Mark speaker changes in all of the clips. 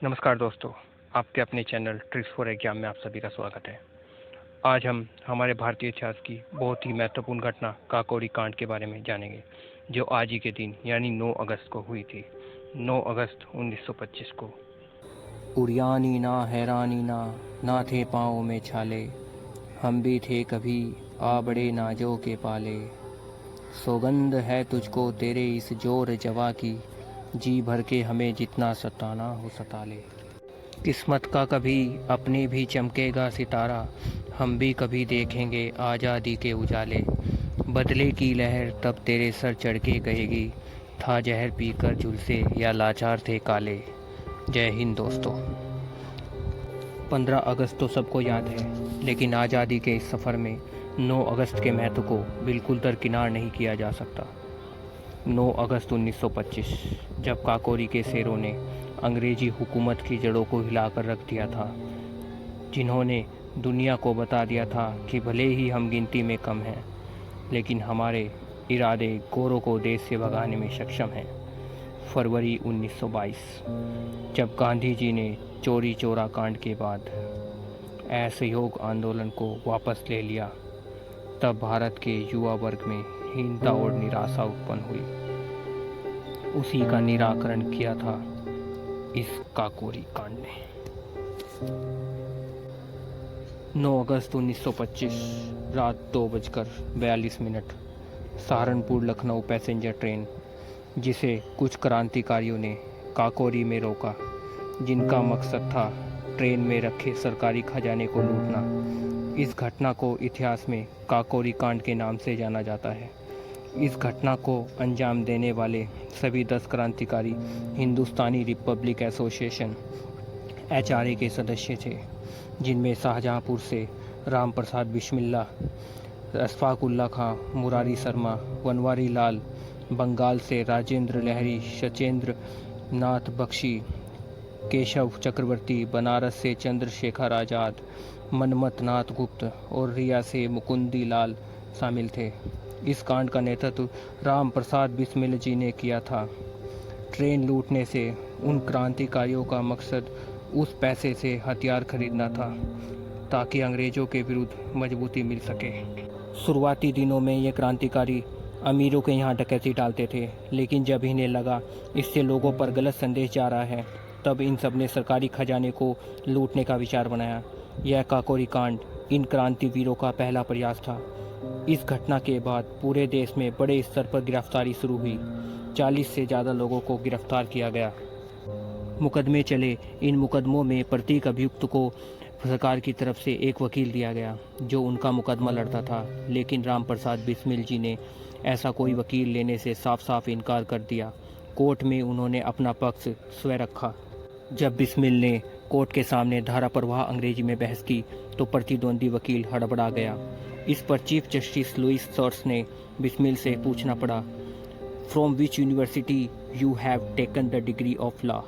Speaker 1: नमस्कार दोस्तों, आपके अपने चैनल ट्रिक्स फॉर एग्जाम में आप सभी का स्वागत है। आज हम हमारे भारतीय इतिहास की बहुत ही महत्वपूर्ण घटना काकोरी कांड के बारे में जानेंगे, जो आज ही के दिन यानी 9 अगस्त को हुई थी। 9 अगस्त 1925 को।
Speaker 2: उड़ियानी ना हैरानी ना, ना थे पाँव में छाले, हम भी थे कभी आ बड़े नाजों के पाले। सौगंध है तुझको तेरे इस जोर जवा की, जी भर के हमें जितना सताना हो सता ले। किस्मत का कभी अपने भी चमकेगा सितारा, हम भी कभी देखेंगे आज़ादी के उजाले। बदले की लहर तब तेरे सर चढ़ के कहेगी, था जहर पीकर झुलसे या लाचार थे काले। जय हिंद दोस्तों। 15 अगस्त तो सबको याद है, लेकिन आज़ादी के इस सफ़र में 9 अगस्त के महत्व को बिल्कुल दरकिनार नहीं किया जा सकता। 9 अगस्त 1925, जब काकोरी के शेरों ने अंग्रेजी हुकूमत की जड़ों को हिलाकर रख दिया था, जिन्होंने दुनिया को बता दिया था कि भले ही हम गिनती में कम हैं, लेकिन हमारे इरादे गोरों को देश से भगाने में सक्षम हैं। फरवरी 1922, जब गांधी जी ने चोरी चोरा कांड के बाद असहयोग आंदोलन को वापस ले लिया, तब भारत के युवा वर्ग में हीनता और निराशा उत्पन्न हुई। उसी का निराकरण किया था इस काकोरी कांड ने। 9 अगस्त 1925 रात 2:42, सहारनपुर लखनऊ पैसेंजर ट्रेन, जिसे कुछ क्रांतिकारियों ने काकोरी में रोका, जिनका मकसद था ट्रेन में रखे सरकारी खजाने को लूटना। इस घटना को इतिहास में काकोरी कांड के नाम से जाना जाता है। इस घटना को अंजाम देने वाले सभी 10 क्रांतिकारी हिंदुस्तानी रिपब्लिक एसोसिएशन HRA के सदस्य थे, जिनमें शाहजहाँपुर से राम प्रसाद बिस्मिल्ला, अशफाक उल्ला खां, मुरारी शर्मा, बनवारी लाल, बंगाल से राजेंद्र लहरी, सचेंद्र नाथ बख्शी, केशव चक्रवर्ती, बनारस से चंद्रशेखर आज़ाद, मनमथ नाथ गुप्त और रिया से मुकुंदी लाल शामिल थे। इस कांड का नेतृत्व राम प्रसाद बिस्मिल जी ने किया था। ट्रेन लूटने से उन क्रांतिकारियों का मकसद उस पैसे से हथियार खरीदना था, ताकि अंग्रेज़ों के विरुद्ध मजबूती मिल सके। शुरुआती दिनों में ये क्रांतिकारी अमीरों के यहाँ डकैती डालते थे, लेकिन जब इन्हें लगा इससे लोगों पर गलत संदेश जा रहा है, तब इन सब ने सरकारी खजाने को लूटने का विचार बनाया। यह काकोरी कांड इन क्रांतिवीरों का पहला प्रयास था। इस घटना के बाद पूरे देश में बड़े स्तर पर गिरफ्तारी शुरू हुई। 40 से ज़्यादा लोगों को गिरफ्तार किया गया। मुकदमे चले। इन मुकदमों में प्रत्येक अभियुक्त को सरकार की तरफ से एक वकील दिया गया, जो उनका मुकदमा लड़ता था, लेकिन राम प्रसाद बिस्मिल जी ने ऐसा कोई वकील लेने से साफ साफ इनकार कर दिया। कोर्ट में उन्होंने अपना पक्ष स्वयं रखा। जब बिस्मिल ने कोर्ट के सामने धारा प्रवाह अंग्रेजी में बहस की, तो प्रतिद्वंदी वकील हड़बड़ा गया। इस पर चीफ जस्टिस लुइस सॉर्स ने बिस्मिल से पूछना पड़ा, from which university you have taken the degree of law.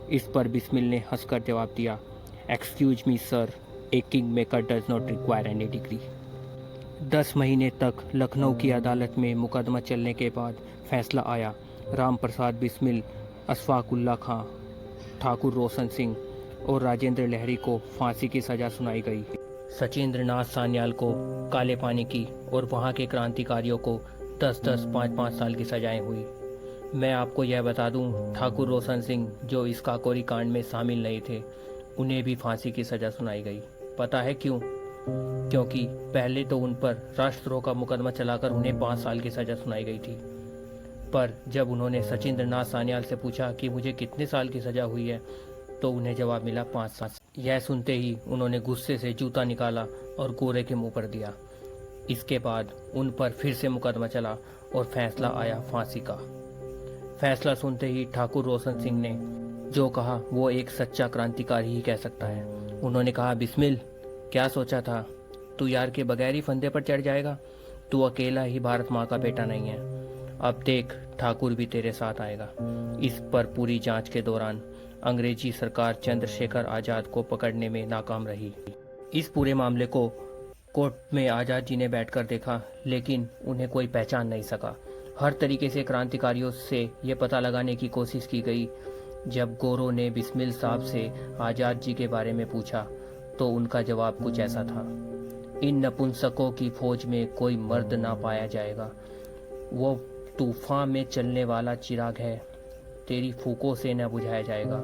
Speaker 2: इस पर बिस्मिल ने हंसकर जवाब दिया, excuse me sir, a king maker does not require any degree. 10 महीने तक लखनऊ की अदालत में मुकदमा चलने के बाद फैसला आया। राम प्रसाद बिस्मिल, अशफाक उल्ला खां, ठाकुर रोशन सिंह और राजेंद्र लहरी को फांसी की सज़ा सुनाई गई। सचेंद्र नाथ सान्याल को काले पानी की और वहाँ के क्रांतिकारियों को 10-10, 5-5 साल की सजाएं हुई। मैं आपको यह बता दूं, ठाकुर रोशन सिंह, जो इस काकोरी कांड में शामिल नहीं थे, उन्हें भी फांसी की सज़ा सुनाई गई। पता है क्यों? क्योंकि पहले तो उन पर राष्ट्रद्रोह का मुकदमा चलाकर उन्हें 5 साल की सज़ा सुनाई गई थी, पर जब उन्होंने सचिंद्र नाथ सान्याल से पूछा कि मुझे कितने साल की सज़ा हुई है, तो उन्हें जवाब मिला 5 साल। यह सुनते ही उन्होंने गुस्से से जूता निकाला और गोरे के मुंह पर दिया। इसके बाद उन पर फिर से मुकदमा चला और फैसला आया फांसी का। फैसला सुनते ही ठाकुर रोशन सिंह ने जो कहा वो एक सच्चा क्रांतिकारी ही कह सकता है। उन्होंने कहा, बिस्मिल, क्या सोचा था? तू यार के बगैर ही फंदे पर चढ़ जाएगा? तू अकेला ही भारत माँ का बेटा नहीं है। अब देख, ठाकुर भी तेरे साथ आएगा। इस पर पूरी जांच के दौरान अंग्रेजी सरकार चंद्रशेखर आज़ाद को पकड़ने में नाकाम रही। इस पूरे मामले को कोर्ट में आज़ाद जी ने बैठकर देखा, लेकिन उन्हें कोई पहचान नहीं सका। हर तरीके से क्रांतिकारियों से ये पता लगाने की कोशिश की गई जब गोरों ने बिस्मिल साहब से आज़ाद जी के बारे में पूछा तो उनका जवाब कुछ ऐसा था, इन नपुंसकों की फौज में कोई मर्द ना पाया जाएगा। वो तूफान में चलने वाला चिराग है, तेरी फूकों से न बुझाया जाएगा।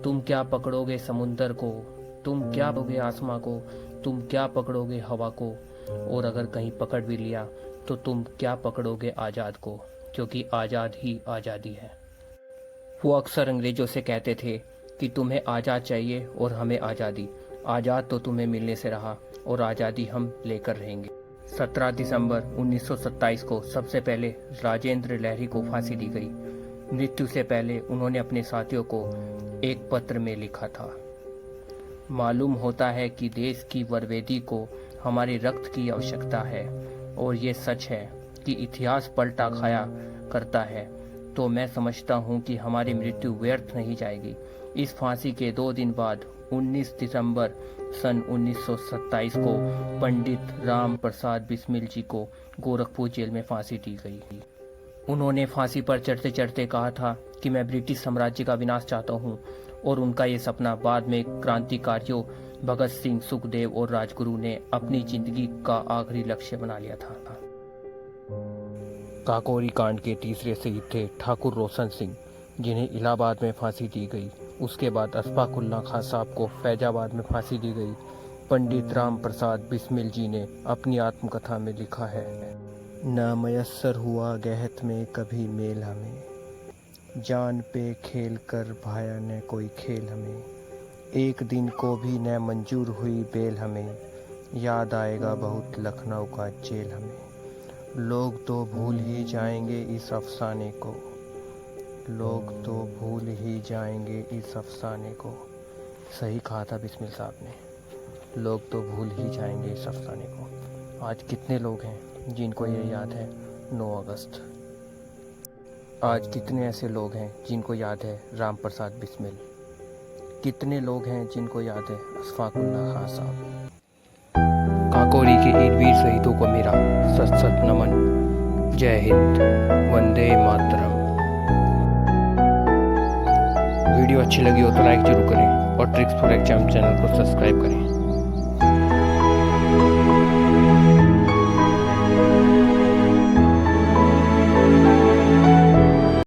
Speaker 2: तुम क्या पकड़ोगे समुंदर को, तुम क्या पकड़ोगे आसमां को, तुम क्या पकड़ोगे हवा को, और अगर कहीं पकड़ भी लिया तो तुम क्या पकड़ोगे आज़ाद को, क्योंकि आज़ाद ही आज़ादी है। वो अक्सर अंग्रेज़ों से कहते थे कि तुम्हें आज़ाद चाहिए और हमें आज़ादी। आज़ाद तो तुम्हें मिलने से रहा और आज़ादी हम लेकर रहेंगे। 17 दिसंबर 1927 को सबसे पहले राजेंद्र लहरी को फांसी दी गई। मृत्यु से पहले उन्होंने अपने साथियों को एक पत्र में लिखा था, मालूम होता है कि देश की बर्बादी को हमारे रक्त की आवश्यकता है, और ये सच है कि इतिहास पलटा खाया करता है, तो मैं समझता हूँ कि हमारी मृत्यु व्यर्थ नहीं जाएगी। इस फांसी के 2 दिन बाद 19 दिसंबर सन 1927 को पंडित राम प्रसाद बिस्मिल जी को गोरखपुर जेल में फांसी दी गई। उन्होंने फांसी पर चढ़ते चढ़ते कहा था कि मैं ब्रिटिश साम्राज्य का विनाश चाहता हूँ, और उनका ये सपना बाद में क्रांतिकारियों भगत सिंह, सुखदेव और राजगुरु ने अपनी जिंदगी का आखिरी लक्ष्य बना लिया था। काकोरी कांड के तीसरे शहीद थे ठाकुर रोशन सिंह, जिन्हें इलाहाबाद में फांसी दी गई। उसके बाद अशफाकुल्लाह खां साहब को फैजाबाद में फांसी दी गई। पंडित राम प्रसाद बिस्मिल जी ने अपनी आत्मकथा में लिखा है, न मयस्सर हुआ गहत में कभी मेल हमें, जान पे खेल कर भाया न कोई खेल हमें, एक दिन को भी न मंजूर हुई बेल हमें, याद आएगा बहुत लखनऊ का जेल हमें। लोग तो भूल ही जाएंगे इस अफसाने को, लोग तो भूल ही जाएंगे इस अफसाने को। सही कहा था बिस्मिल साहब ने, लोग तो भूल ही जाएंगे इस अफसाने को। आज कितने लोग हैं जिनको ये याद है 9 अगस्त। आज कितने ऐसे लोग हैं जिनको याद है राम प्रसाद बिस्मिल। कितने लोग हैं जिनको याद है अशफाकुल्लाह खां साहब। काकोरी के इन वीर शहीदों को मेरा सत सत नमन। जय हिंद, वंदे मातरम। वीडियो अच्छी लगी हो तो लाइक जरूर करें और ट्रिक्स फॉर एग्जाम चैनल को सब्सक्राइब करें।